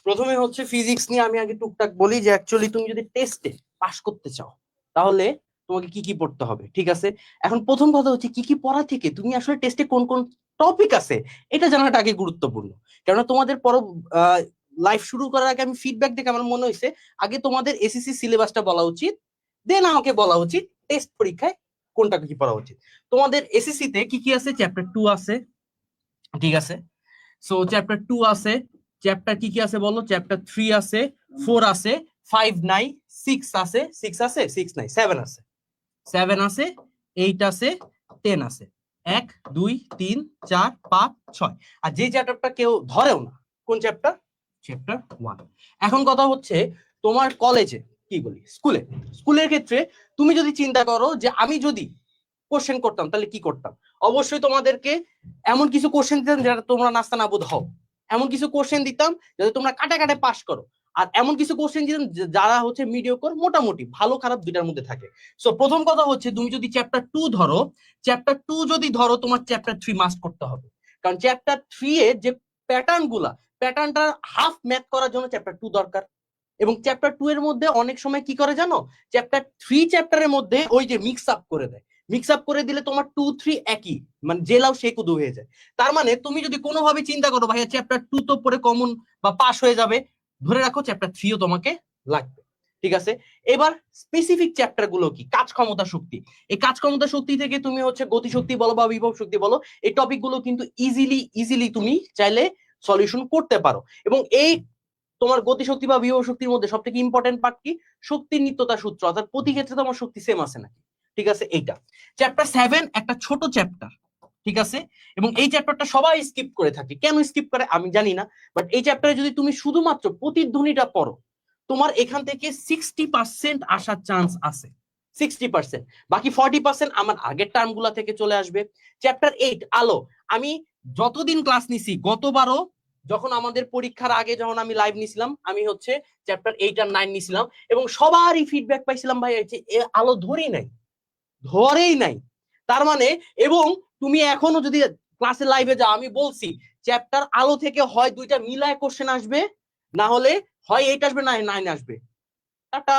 প্রথমে হচ্ছে ফিজিক্স নিয়ে আমি আগে টুকটাক বলি যে অ্যাকচুয়ালি তুমি যদি টেস্টে পাস করতে চাও তাহলে তোমাকে কি কি পড়তে হবে, ঠিক আছে? এখন প্রথম কথা হচ্ছে কি কি পড়া থেকে তুমি আসলে টেস্টে কোন কোন টপিক আছে এটা জানাটা আগে গুরুত্বপূর্ণ। কেননা তোমাদের পর লাইফ শুরু করার আগে আমি ফিডব্যাক দেখে আমার মনে হয়েছে আগে তোমাদের এসএসসি সিলেবাসটা বলা উচিত, দেন আমাকে বলা উচিত টেস্ট পরীক্ষায় কোনটা কি পড়া উচিত। তোমাদের এসএসসি তে কি কি আছে? চ্যাপ্টার 2 আছে, ঠিক আছে? সো চ্যাপ্টার 2 আছে। চ্যাপ্টার কি কি আছে বলো? চ্যাপ্টার 3 আছে, 4 আছে, 5 নাই, 6 আছে, 6 নাই, 7 আছে, 7 আছে, 8 আছে, 10 আছে, 1 2 3 4 5 6। আর যে চ্যাপ্টারটা কেউ ধরেও না, কোন চ্যাপ্টার? চ্যাপ্টার 1। এখন কথা হচ্ছে তোমার কলেজে কি বলি, স্কুলের ক্ষেত্রে তুমি যদি চিন্তা করো যে আমি যদি কোশ্চেন করতাম তাহলে কি করতাম, অবশ্যই তোমাদেরকে এমন কিছু কোশ্চেন দিতাম যারা তোমরা নাস্তা নাবুদ হও, এমন কিছু কোশ্চেন দিতাম যাতে তোমরা কাটে কাটে পাস করো, আর এমন কিছু কোশ্চেন দিতাম যারা হচ্ছে মিডিওকর, মোটামুটি ভালো খারাপ দুইটার মধ্যে থাকে। সো প্রথম কথা হচ্ছে তুমি যদি চ্যাপ্টার 2 ধরো, চ্যাপ্টার 2 যদি ধরো তোমার চ্যাপ্টার 3 মাস্ট করতে হবে। কারণ চ্যাপ্টার 3 এর যে প্যাটার্নটা হাফ ম্যাথ করার জন্য চ্যাপ্টার 2 দরকার। এবং চ্যাপ্টার 2 এর মধ্যে অনেক সময় কি করে জানো, চ্যাপ্টার 3 চ্যাপ্টারের মধ্যে ওই যে মিক্স আপ করে দেয়, মিক্স আপ করে দিলে তোমার 2 3 একই, মানে জেলাও সে কুদু হয়ে যায়। তার মানে তুমি যদি কোনোভাবে চিন্তা করো ভাইয়া চ্যাপ্টার 2 তো পরে কমন বা পাস হয়ে যাবে, ধরে রাখো চ্যাপ্টার 3 ও তোমাকে লাগবে, ঠিক আছে? এবার স্পেসিফিক চ্যাপ্টার গুলো কি? কাজ ক্ষমতা শক্তি। এই কাজ ক্ষমতা শক্তি থেকে তুমি হচ্ছে গতি শক্তি বলো বা বিভব শক্তি বলো, এই টপিক গুলো কিন্তু ইজিলি তুমি চাইলে সলিউশন করতে পারো। এবং এই তোমার গতিশক্তি বা বিভব শক্তির মধ্যে সব থেকে ইম্পর্টেন্ট পার্ট কি? শক্তির নিত্যতা সূত্র, অর্থাৎ প্রতি ক্ষেত্রে তোমার শক্তি সেম আছে নাকি, ঠিক আছে? এইটা চ্যাপ্টার 7 একটা ছোট চ্যাপ্টার, ঠিক আছে? এবং এই চ্যাপ্টারটা সবাই স্কিপ করে থাকে, কেন স্কিপ করে আমি জানি না, বাট এই চ্যাপ্টারে যদি তুমি শুধুমাত্র প্রতিধ্বনিটা পড়ো তোমার এখান থেকে 60% আসার চান্স আছে, 60%। বাকি 40% আমার আগের টার্ম গুলা থেকে চলে আসবে। চ্যাপ্টার 8 আলো, আমি যতদিন ক্লাস নিছি, গতবারও যখন আমাদের পরীক্ষার আগে যখন আমি লাইভ নিছিলাম আমি হচ্ছে চ্যাপ্টার 8 আর 9 নিছিলাম, এবং সবারই ফিডব্যাক পাইছিলাম ভাই আলো ধরেই নাই। তার মানে, এবং তুমি এখনো যদি ক্লাসে লাইভে যাও আমি বলছি চ্যাপ্টার আলো থেকে হয় দুইটা মিলায় কোশ্চেন আসবে, না হলে হয় 8 আসবে না 9 আসবে। টাটা,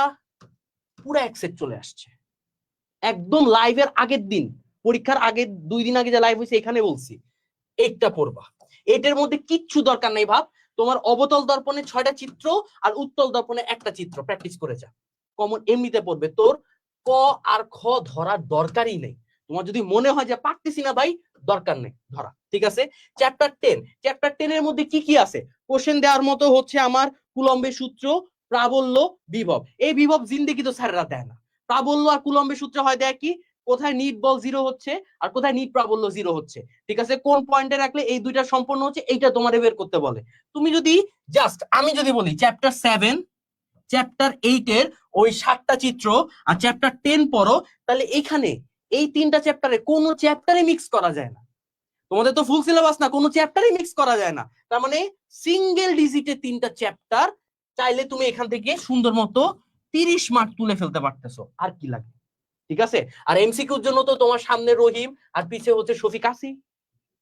পুরো অ্যাকসেপ্ট চলে আসছে একদম লাইভের আগের দিন, পরীক্ষার আগে 2 দিন আগে যে লাইভ হয়েছে এখানে বলছি এইটা পড়বা। এটার মধ্যে কিচ্ছু দরকার নাই ভাব, তোমার অবতল দর্পণে 6টা চিত্র আর উত্তল দর্পণে একটা চিত্র প্র্যাকটিস করে যা, কমন এমনিতে পড়বে। তোর ক আর খ ধরার দরকারই নেই। তোমার যদি মনে হয় যে পারতেছি না ভাই, দরকার নেই ধরা, ঠিক আছে? চ্যাপ্টার 10 এর মধ্যে কি কি আছে কোশ্চেন দেওয়ার মতো হচ্ছে আমার কুলম্বের সূত্র, প্রাবল্য, বিভব। এই বিভব জিন্দেগি তো স্যাররা দেয় না। প্রাবল্য আর কুলম্বের সূত্র হয় দেয় কি, কোথায় নিট বল জিরো হচ্ছে আর কোথায় নিট প্রাবল্য জিরো হচ্ছে, ঠিক আছে? কোন পয়েন্টে রাখলে এই দুইটা সম্পূর্ণ হচ্ছে এইটা তোমার বের করতে বলে। তুমি যদি জাস্ট আমি যদি বলি চ্যাপ্টার 7 চ্যাপ্টার 8 এর ওই 7টা চিত্র আর চ্যাপ্টার 10 পড়ো, তাহলে এখানে এই 3টা চ্যাপ্টারে কোনো চ্যাপ্টারে মিক্স করা যায় না। তোমাদের তো ফুল সিলেবাস না, কোনো চ্যাপ্টারই মিক্স করা যায় না। তার মানে সিঙ্গেল ডিজিটে 3টা চ্যাপ্টার চাইলে তুমি এখান থেকে সুন্দর মতো 30 মার্ক তুলে ফেলতে পারতেছো, আর কি লাগে, ঠিক আছে? আর এমসিকিউর জন্য তো তোমার সামনে রহিম আর পিছে হচ্ছে শফিক আসি,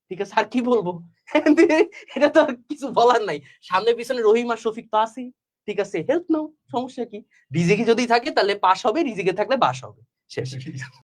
ঠিক আছে? আর কি বলবো এটা তো কিছু বলার নাই, সামনে পিছনে রহিম আর শফিক তো আসি, ঠিক আছে? হেল্প নাও, সমস্যা কি? রিজিকে যদি থাকে তাহলে পাস হবে, রিজিকে থাকলে বাস হবে, শেষ।